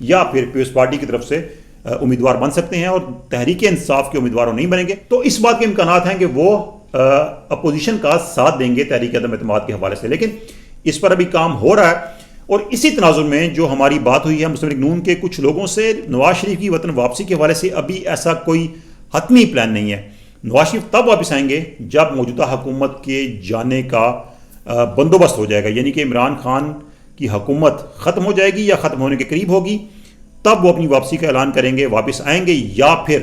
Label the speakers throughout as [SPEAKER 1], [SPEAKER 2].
[SPEAKER 1] یا پھر Peoples party کی طرف سے امیدوار بن سکتے ہیں اور تحریک انصاف کے امیدوار نہیں بنیں گے. تو اس بات کے امکانات ہیں کہ وہ اپوزیشن کا ساتھ دیں گے تحریک عدم اعتماد کے حوالے سے. لیکن اس پر ابھی کام ہو رہا ہے. اور اسی تناظر میں جو ہماری بات ہوئی ہے مسلم لیگ نون کے کچھ لوگوں سے، نواز شریف کی وطن واپسی کے حوالے سے ابھی ایسا کوئی حتمی پلان نہیں ہے. نواز شریف تب واپس آئیں گے جب موجودہ حکومت کے جانے کا بندوبست ہو جائے گا، یعنی کہ عمران خان کی حکومت ختم ہو جائے گی یا ختم ہونے کے قریب ہوگی، تب وہ اپنی واپسی کا اعلان کریں گے، واپس آئیں گے. یا پھر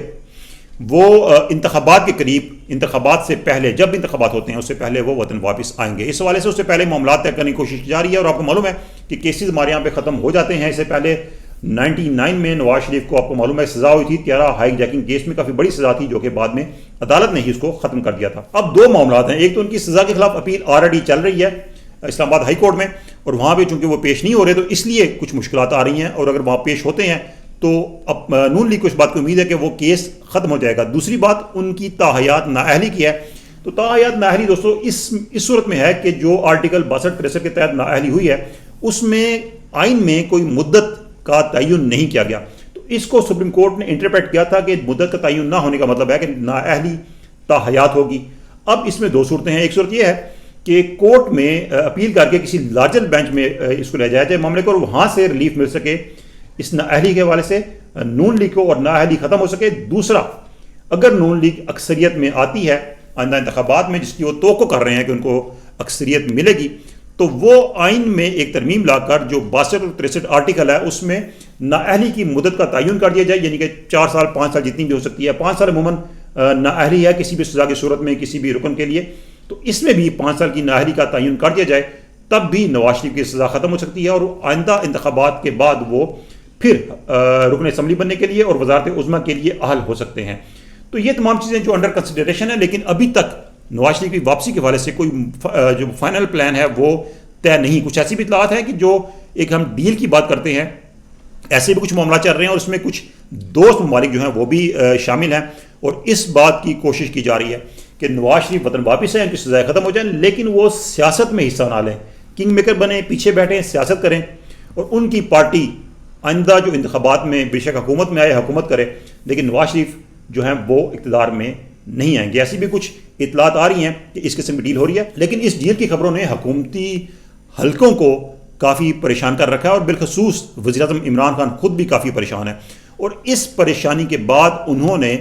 [SPEAKER 1] وہ انتخابات کے قریب، انتخابات سے پہلے، جب انتخابات ہوتے ہیں اس سے پہلے وہ وطن واپس آئیں گے. اس حوالے سے اس سے پہلے معاملات طے کرنے کی کوشش کی جا رہی ہے. اور آپ کو معلوم ہے کہ کیسز ہمارے یہاں پہ ختم ہو جاتے ہیں. اس سے پہلے 99 میں نواز شریف کو آپ کو معلوم ہے سزا ہوئی تھی، 13 ہائی جیکنگ کیس میں کافی بڑی سزا تھی، جو کہ بعد میں عدالت نے ہی اس کو ختم کر دیا تھا. اب دو معاملات ہیں، ایک تو ان کی سزا کے خلاف اپیل آلریڈی چل رہی ہے اسلام آباد ہائی کورٹ میں، اور وہاں پہ چونکہ وہ پیش نہیں ہو رہے تو اس لیے کچھ مشکلات آ رہی ہیں، اور اگر وہاں پیش ہوتے ہیں تو اب نون لیگ کو اس بات کی امید ہے کہ وہ کیس ختم ہو جائے گا. دوسری بات ان کی تاحیات نااہلی کی ہے. تو تاحیات نااہلی دوستو اس صورت میں ہے کہ جو آرٹیکل 62-63 کے تحت نااہلی ہوئی ہے اس میں آئین میں کوئی مدت کا تعین نہیں کیا گیا. تو اس کو سپریم کورٹ نے انٹرپریٹ کیا تھا کہ مدت کا تعین نہ ہونے کا مطلب ہے کہ نااہلی تاحیات ہوگی. اب اس میں دو صورتیں ہیں. ایک صورت یہ ہے کہ کورٹ میں اپیل کر کے کسی لارجر بینچ میں اس کو لے جایا جائے معاملے کو، اور وہاں سے ریلیف مل سکے اس نااہلی کے حوالے سے نون لیگ کو، اور نااہلی ختم ہو سکے. دوسرا، اگر نون لیگ اکثریت میں آتی ہے آئندہ انتخابات میں، جس کی وہ توقع کر رہے ہیں کہ ان کو اکثریت ملے گی، تو وہ آئین میں ایک ترمیم لا کر جو 62 اور 63 آرٹیکل ہے اس میں نااہلی کی مدت کا تعین کر دیا جائے، یعنی کہ 4 سال 5 سال جتنی بھی ہو سکتی ہے. 5 سال عموماً نااہلی ہے کسی بھی سزا کی صورت میں کسی بھی رکن کے لیے، تو اس میں بھی 5 سال کی نااہلی کا تعین کر دیا جائے، تب بھی نواز شریف کی سزا ختم ہو سکتی ہے اور آئندہ انتخابات کے بعد وہ پھر رکن اسمبلی بننے کے لیے اور وزارت عظمیٰ کے لیے اہل ہو سکتے ہیں. تو یہ تمام چیزیں جو انڈر کنسیڈریشن ہے، لیکن ابھی تک نواز شریف کی واپسی کے حوالے سے کوئی جو فائنل پلان ہے وہ طے نہیں. کچھ ایسی بھی اطلاعات ہیں کہ جو ایک ہم ڈیل کی بات کرتے ہیں، ایسے بھی کچھ معاملات چل رہے ہیں اور اس میں کچھ دوست ممالک جو ہیں وہ بھی شامل ہیں، اور اس بات کی کوشش کی جا رہی ہے کہ نواز شریف وطن واپس ہیں، ان کی سزائیں ختم ہو جائیں، لیکن وہ سیاست میں حصہ نہ لیں، کنگ میکر بنیں، پیچھے بیٹھیں، سیاست کریں، اور ان کی پارٹی آئندہ جو انتخابات میں بے شک حکومت میں آئے، حکومت کرے، لیکن نواز شریف جو ہیں وہ اقتدار میں نہیں آئیں گے. ایسی بھی کچھ اطلاعات آ رہی ہیں کہ اس قسم کی ڈیل ہو رہی ہے، لیکن اس ڈیل کی خبروں نے حکومتی حلقوں کو کافی پریشان کر رکھا ہے، اور بالخصوص وزیر اعظم عمران خان خود بھی کافی پریشان ہے. اور اس پریشانی کے بعد انہوں نے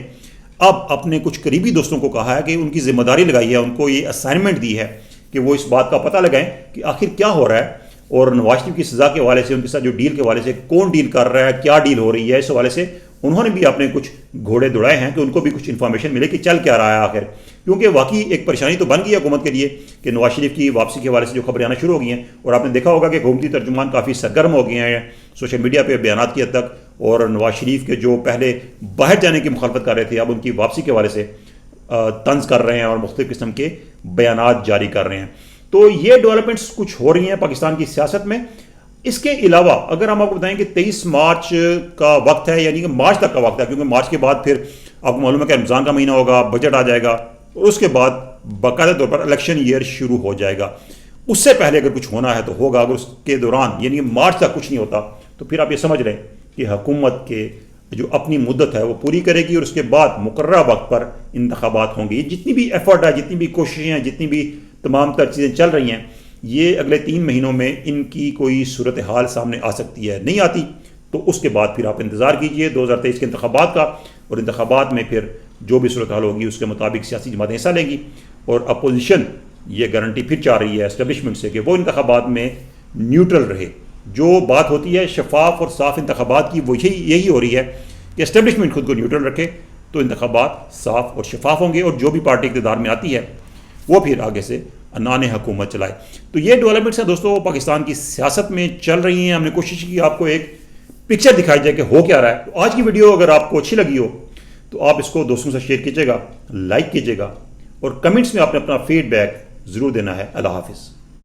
[SPEAKER 1] اب اپنے کچھ قریبی دوستوں کو کہا ہے کہ ان کی ذمہ داری لگائی ہے، ان کو یہ اسائنمنٹ دی ہے کہ وہ اس بات کا پتہ لگائیں کہ آخر کیا ہو رہا ہے، اور نواز شریف کی سزا کے حوالے سے، ان کے ساتھ جو ڈیل کے حوالے سے کون ڈیل کر رہا ہے، کیا ڈیل ہو رہی ہے، اس حوالے سے انہوں نے بھی اپنے کچھ گھوڑے دوڑائے ہیں کہ ان کو بھی کچھ انفارمیشن ملے کہ چل کیا رہا ہے آخر. کیونکہ واقعی ایک پریشانی تو بن گئی ہے حکومت کے لیے کہ نواز شریف کی واپسی کے حوالے سے جو خبریں آنا شروع ہو گئی ہیں، اور آپ نے دیکھا ہوگا کہ حکومتی ترجمان کافی سرگرم ہو گئے ہیں سوشل میڈیا پہ بیانات کی حد تک، اور نواز شریف کے جو پہلے باہر جانے کی مخالفت کر رہے تھے اب ان کی واپسی کے حوالے سے طنز کر رہے ہیں اور مختلف قسم کے بیانات جاری کر رہے ہیں. تو یہ ڈیولپمنٹس کچھ ہو رہی ہیں پاکستان کی سیاست میں. اس کے علاوہ اگر ہم آپ کو بتائیں کہ 23 مارچ کا وقت ہے، یعنی کہ مارچ تک کا وقت ہے، کیونکہ مارچ کے بعد پھر آپ کو معلوم ہے کہ رمضان کا مہینہ ہوگا، بجٹ آ جائے گا، اور اس کے بعد باقاعدہ طور پر الیکشن ایئر شروع ہو جائے گا. اس سے پہلے اگر کچھ ہونا ہے تو ہوگا، اگر اس کے دوران یعنی مارچ تک کچھ نہیں ہوتا تو پھر آپ یہ سمجھ رہے ہیں کہ حکومت کے جو اپنی مدت ہے وہ پوری کرے گی، اور اس کے بعد مقررہ وقت پر انتخابات ہوں گے. جتنی بھی ایفرٹ ہے، جتنی بھی کوششیں ہیں، جتنی بھی تمام تر چیزیں چل رہی ہیں، یہ اگلے 3 مہینوں میں ان کی کوئی صورتحال سامنے آ سکتی ہے. نہیں آتی تو اس کے بعد پھر آپ انتظار کیجئے 2023 کے انتخابات کا، اور انتخابات میں پھر جو بھی صورتحال ہوگی اس کے مطابق سیاسی جماعتیں حصہ لیں گی. اور اپوزیشن یہ گارنٹی پھر چاہ رہی ہے اسٹیبلشمنٹ سے کہ وہ انتخابات میں نیوٹرل رہے. جو بات ہوتی ہے شفاف اور صاف انتخابات کی، وہ یہی ہو رہی ہے کہ اسٹیبلشمنٹ خود کو نیوٹرل رکھے تو انتخابات صاف اور شفاف ہوں گے، اور جو بھی پارٹی اقتدار میں آتی ہے وہ پھر آگے سے انان حکومت چلائے. تو یہ ڈیولپمنٹس ہیں دوستوں پاکستان کی سیاست میں چل رہی ہیں. ہم نے کوشش کی آپ کو ایک پکچر دکھائی جائے کہ ہو کیا رہا ہے. تو آج کی ویڈیو اگر آپ کو اچھی لگی ہو تو آپ اس کو دوستوں سے شیئر کیجیے گا، لائک کیجیے گا، اور کمنٹس میں آپ نے اپنا فیڈ بیک ضرور دینا ہے. اللہ حافظ.